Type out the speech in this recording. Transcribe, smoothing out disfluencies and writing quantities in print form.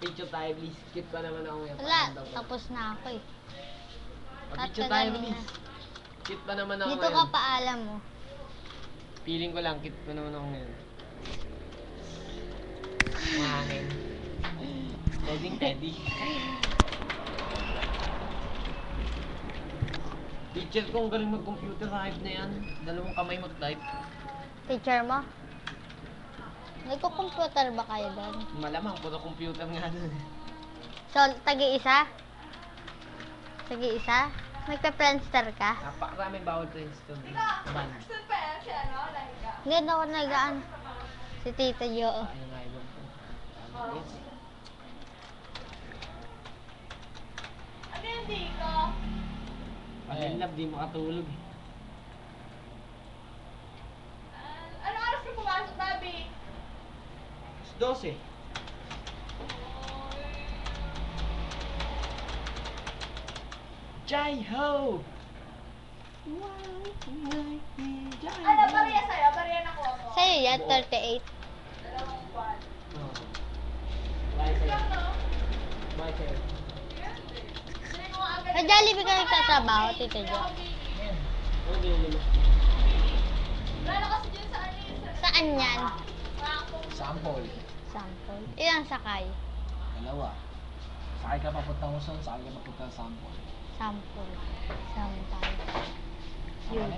Picture tayo, please. Cute pa naman ako ngayon. Wala, tapos na ako eh. Picture tayo, please. Cute pa naman ako Dito ngayon. ka paalam mo. Feeling ko lang, cute pa naman ako ngayon. Mahangin. Teddy. Teacher ko, ang galing mag-computer, hype na yan. Dalawang kamay mag-type. Teacher mo? Nagko-computer ba kayo doon? Malamang, puro computer nga doon. So, tagi-isa? Tagi-isa? Nagpa-Friendster ka? Napakaraming bawal Princeton. Man. Ngayon ako nagaan. Si Tita Jo. Ano nga yun po? Yes. Ano yung dito? Pag in love, di makatulog eh. Ano oras ka pumasok, Bobby? 12. Jai ho! Ano, bariya sa'yo? Bariya na ko ako. Sa'yo yan, 38. Dalawang buwan. Bye sa'yo. Ikaw, no? Bye sa'yo. Hindi mo agad. Sa Jollibee ka nagtatrabaho, Tita Jo? Ano din mo? Wala na kasi dyan sa ano yun. Saan yan? Sample. Sample. Ilang sakay? Dalawa. Sakay ka papunta mo sakay ka papunta sa sample. Sample. Sample. Yun.